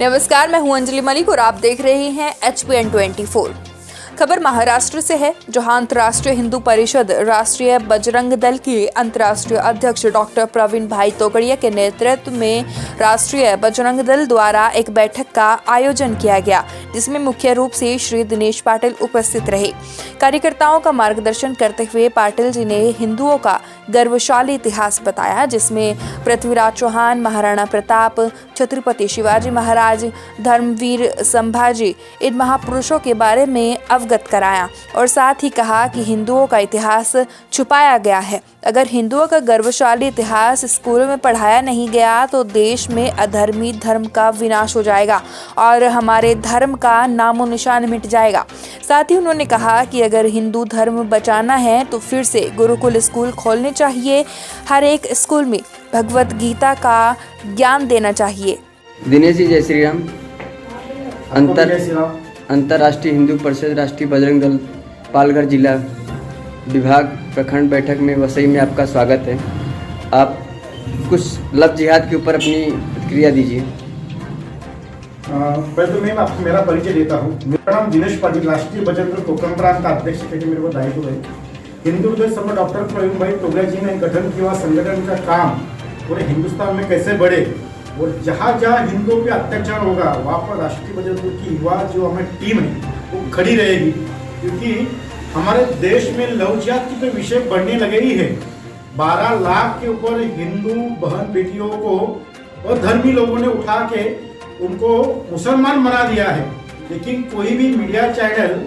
नमस्कार, मैं हूं अंजलि मलिक और आप देख रहे हैं HPN24। खबर महाराष्ट्र से है, जहां अंतर्राष्ट्रीय हिंदू परिषद राष्ट्रीय बजरंग दल के अंतर्राष्ट्रीय अध्यक्ष डॉक्टर प्रवीण भाई तोगड़िया के नेतृत्व में राष्ट्रीय बजरंग दल द्वारा एक बैठक का आयोजन किया गया, जिसमें मुख्य रूप से श्री दिनेश पाटिल उपस्थित रहे। कार्यकर्ताओं का मार्गदर्शन करते हुए पाटिल जी ने हिंदुओं का गर्वशाली इतिहास बताया, जिसमें पृथ्वीराज चौहान, महाराणा प्रताप, छत्रपति शिवाजी महाराज, धर्मवीर संभाजी इन महापुरुषों के बारे में अवगत कराया और साथ ही कहा कि हिंदुओं का इतिहास छुपाया गया है। अगर हिंदुओं का गर्वशाली इतिहास स्कूल में पढ़ाया नहीं गया तो देश में अधर्मी धर्म का विनाश हो जाएगा और हमारे धर्म का नामो निशान मिट जाएगा। साथ ही उन्होंने कहा कि अगर हिंदू धर्म बचाना है तो फिर से गुरुकुल स्कूल खोलने चाहिए, हर एक स्कूल में भगवत गीता का ज्ञान देना चाहिए। दिनेश जी, जय श्री राम। अंतर्राष्ट्रीय हिंदू परिषद राष्ट्रीय बजरंग दल पालघर जिला विभाग प्रखंड बैठक में वसई में आपका स्वागत है। आप कुछ लव जिहाद के ऊपर अपनी प्रतिक्रिया दीजिए। पहले तो मैं आपको मेरा परिचय देता हूँ। मेरा नाम दिनेश पाटिल, राष्ट्रीय बजरंग दल कोकण प्रांत का अध्यक्ष के मेरे को दायित्व है। हिंदू हृदय सम्राट डॉक्टर प्रवीण भाई तोगड़िया जी ने गठन किया संगठन का काम पूरे हिंदुस्तान में कैसे बढ़े और जहाँ जहाँ हिंदुओं पे अत्याचार होगा वहाँ पर राष्ट्रीय बजरंग दल की युवा जो हमारी टीम है वो खड़ी रहेगी, क्योंकि हमारे देश में लव जिहाद की तो विषय बढ़ने लगे ही है। 12 लाख के ऊपर हिंदू बहन बेटियों को और धर्मी लोगों ने उठा के उनको मुसलमान बना दिया है, लेकिन कोई भी मीडिया चैनल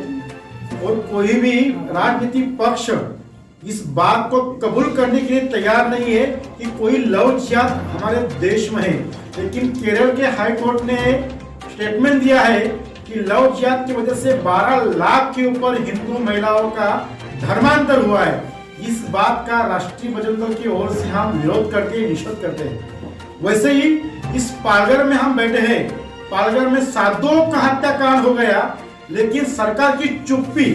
और कोई भी राजनीतिक पक्ष इस बात को कबूल करने के लिए तैयार नहीं है कि कोई लव जिहाद हमारे देश में है। लेकिन केरल के हाई कोर्ट ने स्टेटमेंट दिया है कि लव जिहाद की वजह से 12 लाख के ऊपर हिंदू महिलाओं का धर्मांतर हुआ है। इस बात का राष्ट्रीय बजरंग दल की ओर से हम विरोध करते हैं, निषेध करते हैं। वैसे ही इस पालघर में हम बैठे हैं, पालघर में साधुओं का हत्याकांड हो गया, लेकिन सरकार की चुप्पी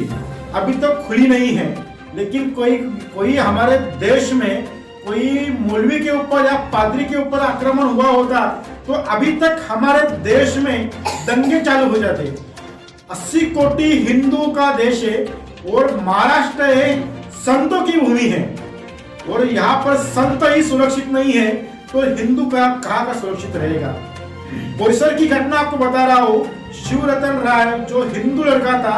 अभी तक खुली नहीं है। लेकिन कोई हमारे देश में कोई मौलवी के ऊपर या पादरी के ऊपर आक्रमण हुआ होता तो अभी तक हमारे देश में दंगे चालू हो जाते। 80 कोटि हिंदू का देश है और महाराष्ट्र है संतों की भूमि है, और यहाँ पर संत ही सुरक्षित नहीं है तो हिंदू का कहाँ का सुरक्षित रहेगा। बोईसर की घटना आपको बता रहा हूँ। शिवरतन राय जो हिंदू लड़का था,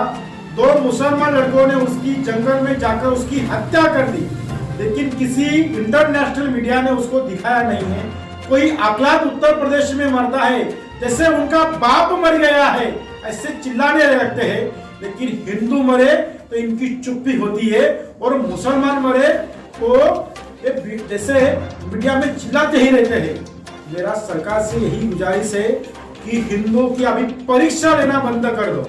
2 मुसलमान लड़कों ने उसकी जंगल में जाकर उसकी हत्या कर दी, लेकिन किसी इंटरनेशनल मीडिया ने उसको दिखाया नहीं है। कोई अकलात उत्तर प्रदेश में मरता है जैसे उनका बाप मर गया है, ऐसे चिल्लाने लगते हैं, लेकिन हिंदू मरे तो इनकी चुप्पी होती है और मुसलमान मरे तो जैसे मीडिया में चिल्लाते ही रहते हैं। मेरा सरकार से यही गुजारिश है कि हिंदुओं की अभी परीक्षा लेना बंद कर दो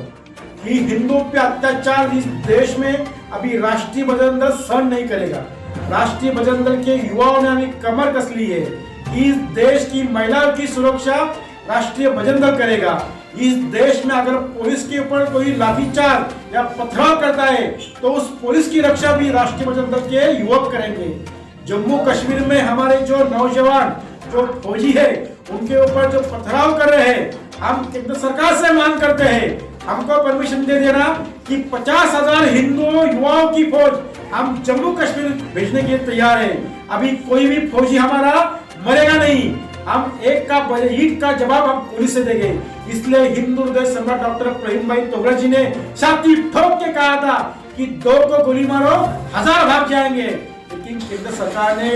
कि हिंदुओं पे अत्याचार इस देश में अभी राष्ट्रीय बजरंग दल सहन नहीं करेगा। राष्ट्रीय बजरंग दल के युवाओं ने अभी कमर कस ली है कि इस देश की महिलाओं की सुरक्षा राष्ट्रीय बजरंग दल करेगा। इस देश में अगर पुलिस के ऊपर कोई लाठीचार्ज या पथराव करता है तो उस पुलिस की रक्षा भी राष्ट्रीय बजरंग दल के युवक करेंगे। जम्मू कश्मीर में हमारे जो नौजवान जो फौजी है उनके ऊपर जो पथराव कर रहे हैं, हम केंद्र सरकार से मांग करते हैं हमको परमिशन दे देना कि 50,000 हिंदू युवाओं की फौज हम जम्मू कश्मीर भेजने के लिए तैयार है। अभी कोई भी फौजी हमारा मरेगा नहीं, हम ईट का जवाब हम पुलिस से देंगे। इसलिए हिंदू हृदय सम्राट डॉक्टर प्रवीण भाई तोगड़िया जी ने छाती ठोक के कहा था कि 2 को गोली मारो 1000 भाग जाएंगे, लेकिन केंद्र सरकार ने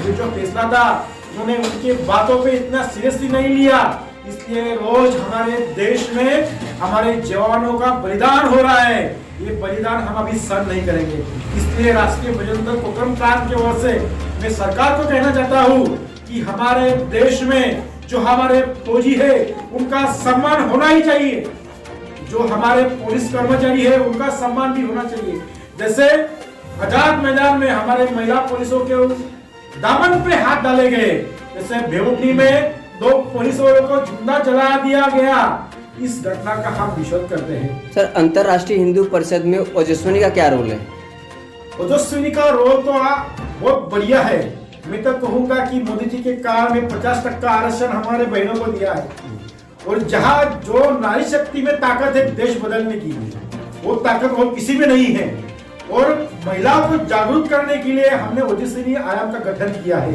जो फैसला था उन्होंने उनकी बातों पे इतना सीरियसली नहीं लिया। इसलिए रोज हमारे देश में हमारे जवानों का बलिदान हो रहा है, ये बलिदान हम अभी सहन नहीं करेंगे। इसलिए राष्ट्रीय बजरंग दल कोकण प्रांत की ओर से मैं सरकार को कहना चाहता हूँ कि हमारे देश में जो हमारे फौजी है उनका सम्मान होना ही चाहिए, जो हमारे पुलिस कर्मचारी है उनका सम्मान भी होना चाहिए। जैसे आजाद मैदान में हमारे महिला पुलिसों के दामन पे हाथ डाले गए, जैसे बेवकूफी में 2 पुलिस वालों को जिंदा जला दिया गया, इस घटना का हम विरोध करते हैं। सर, अंतर्राष्ट्रीय हिंदू परिषद में ओजस्विनी का क्या रोल है? ओजस्विनी का रोल तो बहुत बढ़िया है। मैं तो कहूंगा कि मोदी जी के काल में 50% आरक्षण हमारे बहनों को दिया है और जहां जो नारी शक्ति में ताकत है देश बदलने की, वो ताकत और किसी में नहीं है। और महिलाओं को जागरूक करने के लिए हमने ओजस्विनी आयाम का गठन किया है।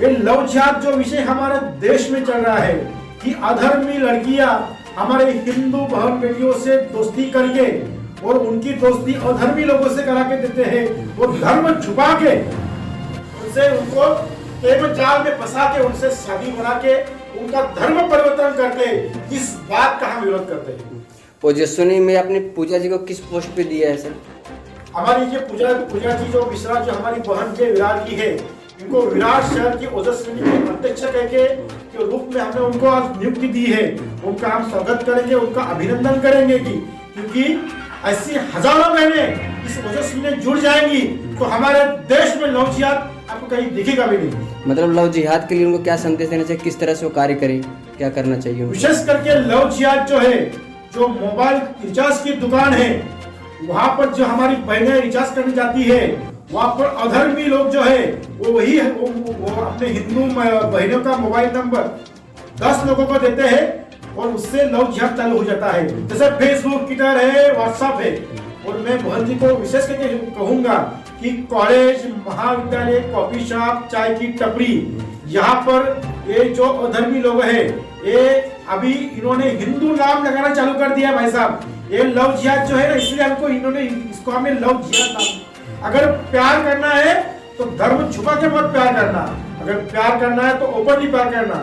ये लव जिहाद जो विषय हमारे देश में चल रहा है कि अधर्मी लड़कियां हमारे हिंदू बहन बेटियों से दोस्ती करके और उनकी दोस्ती अधर्मी लोगों से करा के देते हैं, वो धर्म छुपा के उनसे उनको प्रेम जाल में फंसा के उनसे शादी बना के उनका धर्म परिवर्तन करते, इस बात का हम विरोध करते हैं। ओजस्विनी में आपने पूजा जी को किस पोस्ट पे दिया है सर? हमारी ये पूजा जी जो मिश्रा जो हमारी बहन के विराट की है, इनको विराट शहर की ओजस्विनी के अध्यक्ष के रूप में हमने उनको आज नियुक्ति दी है। उनका हम स्वागत करेंगे, उनका अभिनंदन करेंगे क्योंकि ऐसी हजारों बहनें इस ओजस्विनी में जुड़ जाएंगी तो हमारे देश में लव जिहाद आपको कहीं दिखेगा भी नहीं। मतलब लव जिहाद के लिए उनको क्या संदेश देना चाहिए, किस तरह से वो कार्य करें, क्या करना चाहिए? विशेष करके लव जिहाद जो है, जो मोबाइल रिचार्ज की दुकान है, वहां पर जो हमारी बहनें रिचार्ज करने जाती है, वहां पर अधर्मी लोग जो है वो अपने हिंदू बहनों का मोबाइल नंबर 10 लोगों को देते हैं और उससे लव जिहाद चालू हो जाता है। जैसे फेसबुक, ट्विटर है, व्हाट्सएप है। और मैं बहन जी को विशेष करके कहूंगा कि कॉलेज, महाविद्यालय, कॉफी शॉप, चाय की टपरी, यहाँ पर ये जो अधर्मी लोग हैं, ये अभी इन्होंने हिंदू नाम लगाना चालू कर दिया भाई साहब। ये लव जिहाद जो है ना, इसलिए हमको इसको हमें लव जिहाद नाम। अगर प्यार करना है तो धर्म छुपा के मत प्यार करना, अगर प्यार करना है तो ओपनली प्यार करना।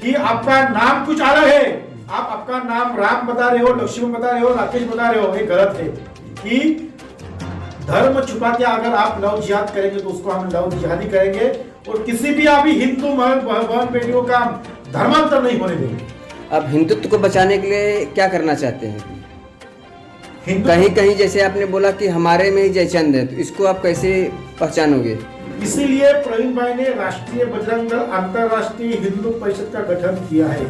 कि आपका नाम कुछ अलग है, आप आपका नाम राम बता रहे हो, लक्ष्मण बता रहे हो, राकेश बता रहे हो, ये गलत है। कि धर्म छुपा के अगर आप लव जिहाद करेंगे तो उसको हम लव जिहादी करेंगे और किसी भी अभी हिंदू बहन बेटियों का धर्मांतर नहीं होने देंगे। अब हिंदुत्व को बचाने के लिए क्या करना चाहते हैं? कहीं कहीं जैसे आपने बोला कि हमारे में ही जयचंद है, तो इसको आप कैसे पहचानोगे? इसीलिए प्रवीण भाई ने राष्ट्रीय बजरंग दल अंतरराष्ट्रीय हिंदू परिषद का गठन किया है।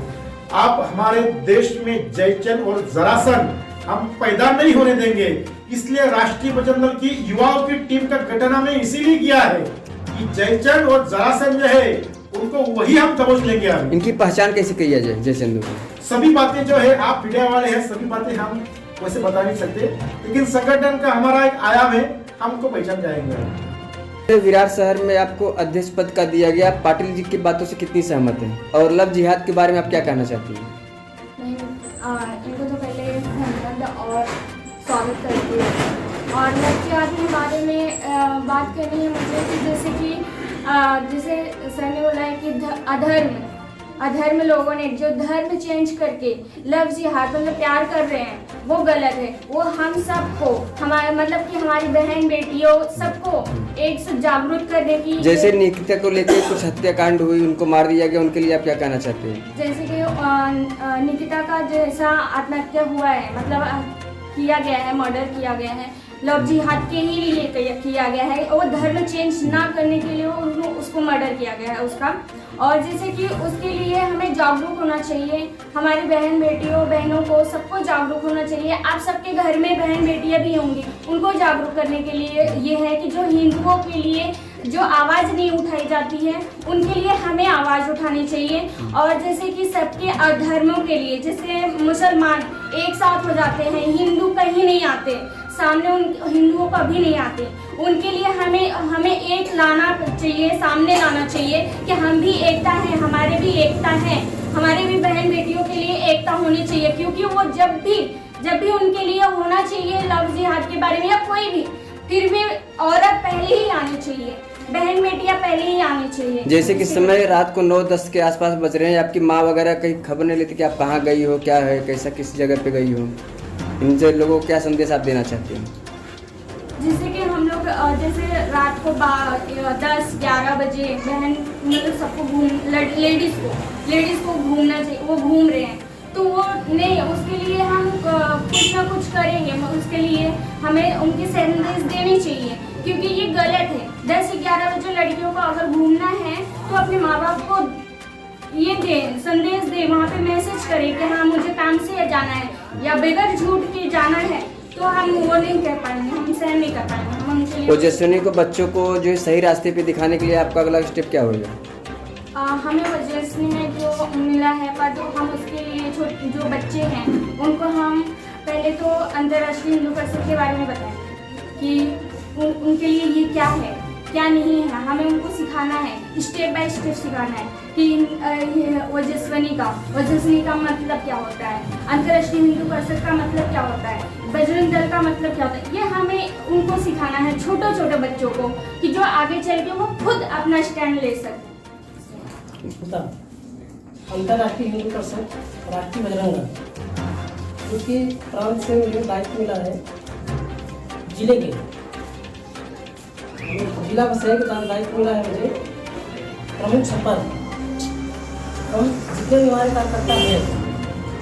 आप हमारे देश में जयचंद और जरासन हम पैदा नहीं होने देंगे, इसलिए राष्ट्रीय बजरंग दल की युवाओं की टीम का गठन हमने इसीलिए किया है कि जयचंद और जरासन जो है उनको वही हम दबोच लेंगे। इनकी पहचान कैसे की जाए जयचंद को? सभी बातें जो है, आप मीडिया वाले हैं, सभी बातें हम वैसे बता नहीं सकते, लेकिन संगठन का हमारा एक आयाम है, हमको पहचान जाएंगे। विराट शहर में आपको अध्यक्ष पद का दिया गया, पाटिल जी की बातों से कितनी सहमत है? और लव जिहाद के बारे में आप क्या कहना चाहती हैं? इनको तो पहले धन्यवाद और स्वागत करती हूँ। और लव जिहाद के बारे में बात करनी है मुझे कि जैसे सर ने बोला है कि अधर्म लोगों ने जो धर्म चेंज करके लव जिहाद मतलब प्यार कर रहे हैं, वो गलत है। वो हम सबको हमारे मतलब कि हमारी बहन बेटियों सबको एक से जागरूक करने की। जैसे निकिता को लेकर कुछ हत्याकांड हुई, उनको मार दिया गया, उनके लिए आप क्या कहना चाहते हैं? जैसे कि निकिता का जैसा आत्महत्या हुआ है, मतलब किया गया है, मर्डर किया गया है, लव जिहाद के ही लिए किया गया है। वो धर्म चेंज ना करने के लिए उसको मर्डर किया गया है उसका। और जैसे कि उसके लिए हमें जागरूक होना चाहिए, हमारी बहनों को सबको जागरूक होना चाहिए। आप सबके घर में बहन बेटियां भी होंगी, उनको जागरूक करने के लिए ये है कि जो हिंदुओं के लिए जो आवाज़ नहीं उठाई जाती है, उनके लिए हमें आवाज़ उठानी चाहिए। और जैसे कि सबके धर्मों के लिए, जैसे मुसलमान एक साथ हो जाते हैं, हिंदू कहीं नहीं आते सामने, उन हिंदुओं कभी नहीं आते, उनके लिए हमें एक लाना चाहिए, सामने लाना चाहिए कि हम भी एकता है, हमारे भी एकता है, हमारे भी बहन बेटियों के लिए एकता होनी चाहिए। क्योंकि वो जब भी उनके लिए होना चाहिए लव जिहाद के बारे में या कोई भी, फिर भी औरत पहले ही आनी चाहिए, बहन बेटियां पहले ही आनी चाहिए। जैसे कि समय रात को 9-10 के आसपास बज रहे हैं, आपकी माँ वगैरह कहीं खबर नहीं लेती कि आप कहाँ गई हो, क्या है, कैसा, किस जगह पे गई हो? इनसे लोगों को क्या संदेश आप देना चाहते हैं? जैसे कि हम लोग जैसे रात को 10-11 बजे बहन मतलब सबको लेडीज़ को घूमना चाहिए, वो घूम रहे हैं तो वो नहीं, उसके लिए हम कुछ ना कुछ करेंगे, उसके लिए हमें उनकी संदेश देनी चाहिए क्योंकि ये गलत है। 10-11 बजे लड़कियों को अगर घूमना है तो अपने माँ बाप को ये दे, संदेश दे, वहाँ पे मैसेज करें कि हाँ मुझे काम से जाना है या बगैर झूठ के जाना है, तो हम वो नहीं कर पाएंगे, हम सहन नहीं कर पाएंगे। हम उनके लिए ओजस्विनी को बच्चों को जो सही रास्ते पे दिखाने के लिए आपका अगला स्टेप क्या होगा? हमें वजह नहीं है जो मिला है, पर जो हम उसके लिए जो बच्चे हैं उनको हम पहले तो अंतर्राष्ट्रीय हिंदू परिषद के बारे में बताएं कि उनके लिए ये क्या है क्या नहीं है। हमें उनको सिखाना है, स्टेप बाय स्टेप सिखाना है कि ओजस्विनी का मतलब क्या होता है, अंतर्राष्ट्रीय हिंदू परिषद का मतलब क्या होता है, बजरंग दल का मतलब क्या होता है। ये हमें उनको सिखाना है छोटे छोटे बच्चों को कि जो आगे चल के वो खुद अपना स्टैंड ले सके। अंतर्राष्ट्रीय हिंदू परिषद राष्ट्रीय बजरंग दल, क्योंकि प्रांत से मुझे दायित्व मिला है जिले के जिला बसई के दायित्व मिला है मुझे प्रमुख संपर्क। हम जितने भी हमारे कार्यकर्ता हैं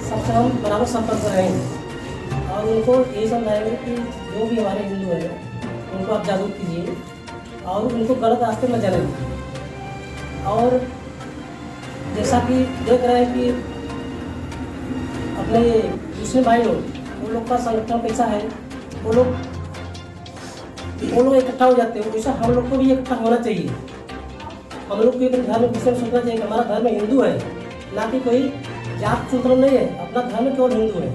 सबसे हम बराबर संपर्क में रहेंगे और उनको यही समझाएंगे कि जो भी हमारे हिंदू हैं उनको आप जागरूक कीजिए और उनको गलत रास्ते में जाने दीजिए। और जैसा कि देख रहे हैं कि अपने दूसरे भाई लोग वो लोग का संगठन कैसा है, वो लोग इकट्ठा हो जाते हैं, वैसा हम लोग को भी इकट्ठा होना चाहिए। हम लोग को एक धर्म विषय में सोचना चाहिए कि हमारा धर्म हिंदू है, ना कि कोई जात सूत्र नहीं है। अपना धर्म केवल हिंदू है,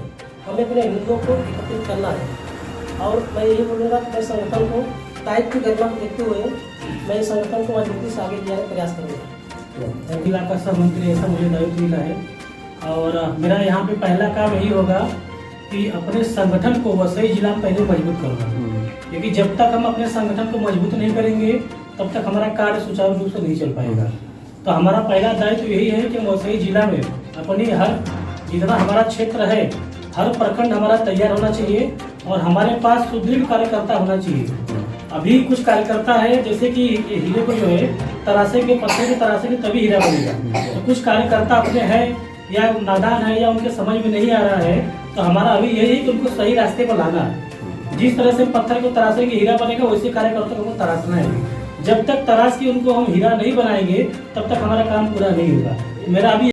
हमें अपने हिंदुओं को एकत्रित करना है। और मैं यही बोलूँगा कि मैं संगठन को दायित्व की गरिमा को देखते हुए मैं इस संगठन को मजबूती से आगे ले जाने का प्रयास करूँगा। जिला का सब मंत्री ऐसा मुझे दायित्व मिला है और मेरा यहाँ पे पहला काम यही होगा कि अपने संगठन को वसई जिला में पहले मजबूत करना, क्योंकि जब तक हम अपने संगठन को मजबूत नहीं करेंगे तब तक हमारा कार्य सुचारू रूप से नहीं चल पाएगा। तो हमारा पहला दायित्व यही है कि वसई जिला में अपनी हर जितना हमारा क्षेत्र है हर प्रखंड हमारा तैयार होना चाहिए और हमारे पास सुदृढ़ कार्यकर्ता होना चाहिए। अभी कुछ कार्यकर्ता है जैसे कि हीरे को जो है तरासे के पत्थर के तरासे के तभी हीरा बनेगा, तो कुछ कार्यकर्ता अपने हैं या नादान है या उनके समझ में नहीं आ रहा है। तो हमारा अभी यही है कि उनको सही रास्ते पर लाना है। जिस तरह से पत्थर को तरासे के हीरा बनेगा वैसे कार्यकर्ता को तराशना है। जब तक तराश के उनको हम हीरा नहीं बनाएंगे तब तक हमारा काम पूरा नहीं होगा। मेरा अभी